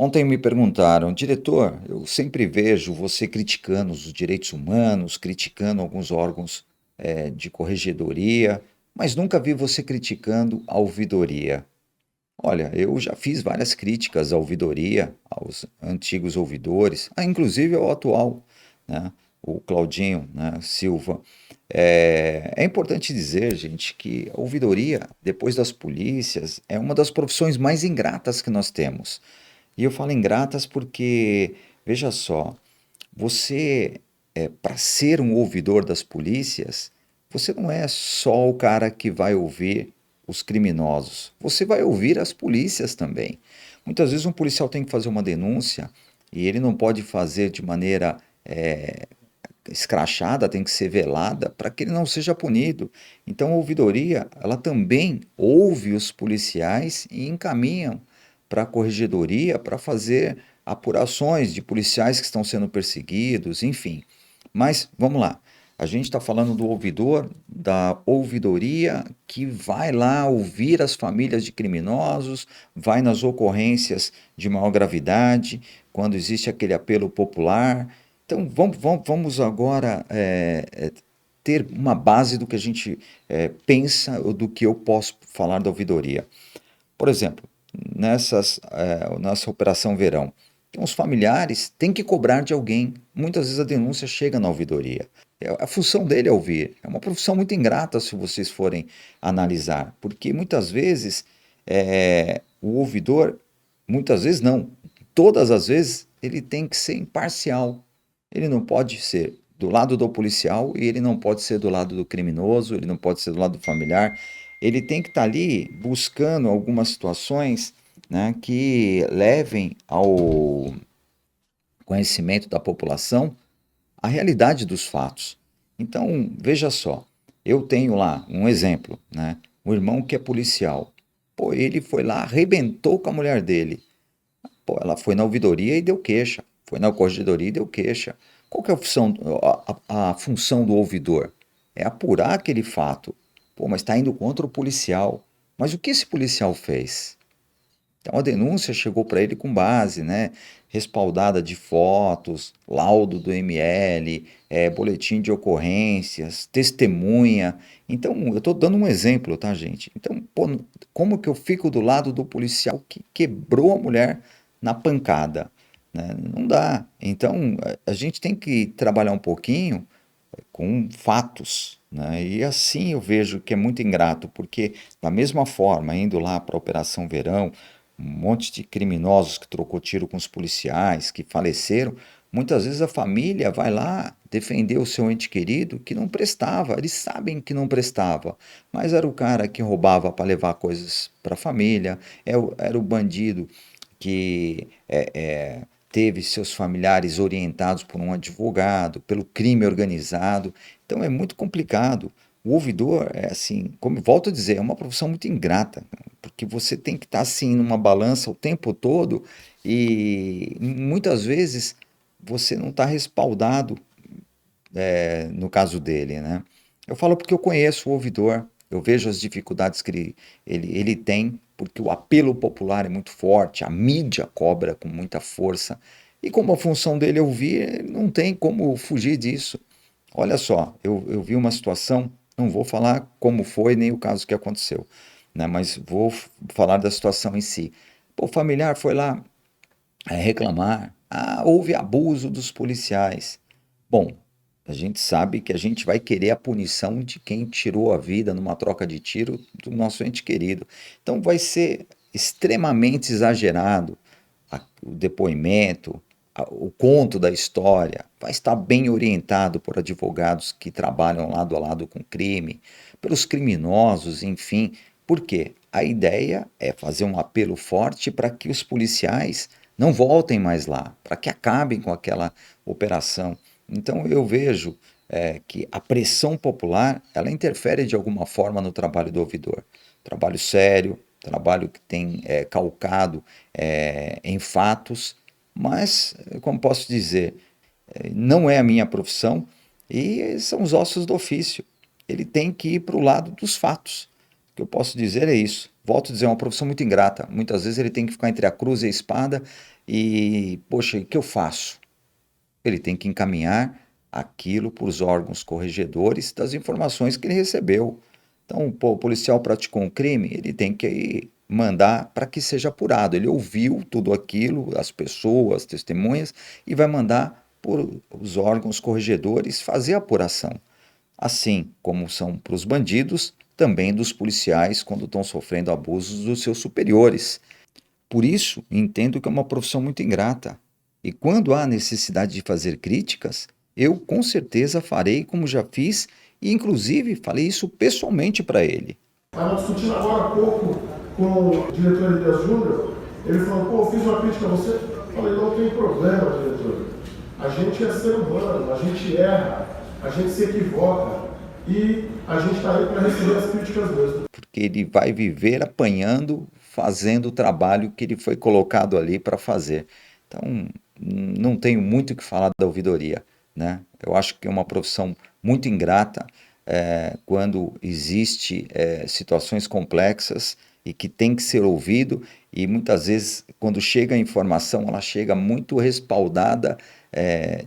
Ontem me perguntaram, diretor, eu sempre vejo você criticando os direitos humanos, criticando alguns órgãos de corregedoria, mas nunca vi você criticando a ouvidoria. Olha, eu já fiz várias críticas à ouvidoria, aos antigos ouvidores, inclusive ao atual, né, o Claudinho, né, Silva. É importante dizer, gente, que a ouvidoria, depois das polícias, é uma das profissões mais ingratas que nós temos. E eu falo ingratas porque, veja só, você, para ser um ouvidor das polícias, você não é só o cara que vai ouvir os criminosos, você vai ouvir as polícias também. Muitas vezes um policial tem que fazer uma denúncia e ele não pode fazer de maneira escrachada, tem que ser velada para que ele não seja punido. Então a ouvidoria, ela também ouve os policiais e encaminham para a corregedoria para fazer apurações de policiais que estão sendo perseguidos, enfim. Mas vamos lá. A gente está falando do ouvidor, da ouvidoria que vai lá ouvir as famílias de criminosos, vai nas ocorrências de maior gravidade, quando existe aquele apelo popular. Então vamos agora ter uma base do que a gente pensa ou do que eu posso falar da ouvidoria. Por exemplo, nessa Operação Verão, os familiares têm que cobrar de alguém. Muitas vezes a denúncia chega na ouvidoria. A função dele é ouvir. É uma profissão muito ingrata se vocês forem analisar, porque muitas vezes o ouvidor, muitas vezes não, todas as vezes ele tem que ser imparcial. Ele não pode ser do lado do policial e ele não pode ser do lado do criminoso, ele não pode ser do lado do familiar. Ele tem que estar ali buscando algumas situações, né, que levem ao conhecimento da população a realidade dos fatos. Então, veja só, eu tenho lá um exemplo, né? Um irmão que é policial. Pô, ele foi lá, arrebentou com a mulher dele. Pô, ela foi na ouvidoria e deu queixa. Foi na corregedoria e deu queixa. Qual que é a função do ouvidor? É apurar aquele fato. Pô, mas está indo contra o policial. Mas o que esse policial fez? Então a denúncia chegou para ele com base, né, respaldada de fotos, laudo do ML, boletim de ocorrências, testemunha. Então eu estou dando um exemplo, tá, gente? Então, pô, como que eu fico do lado do policial que quebrou a mulher na pancada, né? Não dá. Então a gente tem que trabalhar um pouquinho com fatos, né? E assim eu vejo que é muito ingrato, porque da mesma forma, indo lá para a Operação Verão, um monte de criminosos que trocou tiro com os policiais, que faleceram, muitas vezes a família vai lá defender o seu ente querido que não prestava, eles sabem que não prestava, mas era o cara que roubava para levar coisas para a família, era o bandido que teve seus familiares orientados por um advogado, pelo crime organizado. Então é muito complicado. O ouvidor é assim, como volto a dizer, é uma profissão muito ingrata, porque você tem que estar assim numa balança o tempo todo e muitas vezes você não está respaldado no caso dele, né? Eu falo porque eu conheço o ouvidor, eu vejo as dificuldades que ele tem, porque o apelo popular é muito forte, a mídia cobra com muita força, e como a função dele é ouvir, ele não tem como fugir disso. Olha só, eu vi uma situação, não vou falar como foi nem o caso que aconteceu, né? Mas vou falar da situação em si. Pô, o familiar foi lá reclamar, houve abuso dos policiais. Bom, a gente sabe que a gente vai querer a punição de quem tirou a vida numa troca de tiro do nosso ente querido. Então vai ser extremamente exagerado o depoimento, o conto da história, vai estar bem orientado por advogados que trabalham lado a lado com o crime, pelos criminosos, enfim. Por quê? A ideia é fazer um apelo forte para que os policiais não voltem mais lá, para que acabem com aquela operação. Então eu vejo que a pressão popular ela interfere de alguma forma no trabalho do ouvidor. Trabalho sério, trabalho que tem calcado em fatos, mas, como posso dizer, não é a minha profissão e são os ossos do ofício. Ele tem que ir para o lado dos fatos. O que eu posso dizer é isso. volto a dizer, é uma profissão muito ingrata. Muitas vezes ele tem que ficar entre a cruz e a espada e, poxa, o que eu faço? Ele tem que encaminhar aquilo para os órgãos corregedores das informações que ele recebeu. Então, pô, o policial praticou um crime, ele tem que mandar para que seja apurado. Ele ouviu tudo aquilo, as pessoas, testemunhas, e vai mandar por os órgãos corregedores fazer a apuração. Assim como são para os bandidos, também dos policiais quando estão sofrendo abusos dos seus superiores. Por isso, entendo que é uma profissão muito ingrata. E quando há necessidade de fazer críticas, eu com certeza farei como já fiz e, inclusive, falei isso pessoalmente para ele. Estava discutindo agora há pouco com o diretor Elias Júnior. Ele falou: pô, eu fiz uma crítica a você. Eu falei: não tem problema, diretor. A gente é ser humano, a gente erra, a gente se equivoca e a gente está aí para receber as críticas mesmo. Porque ele vai viver apanhando, fazendo o trabalho que ele foi colocado ali para fazer. Então, não tenho muito o que falar da ouvidoria, né? Eu acho que é uma profissão muito ingrata, quando existe situações complexas e que tem que ser ouvido, e muitas vezes, quando chega a informação, ela chega muito respaldada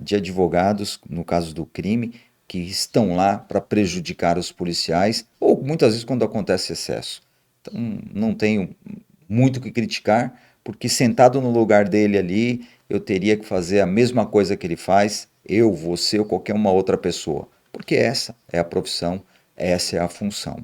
de advogados, no caso do crime, que estão lá para prejudicar os policiais, ou muitas vezes quando acontece excesso. Então, não tenho muito o que criticar, porque sentado no lugar dele ali, eu teria que fazer a mesma coisa que ele faz, eu, você ou qualquer uma outra pessoa. Porque essa é a profissão, essa é a função.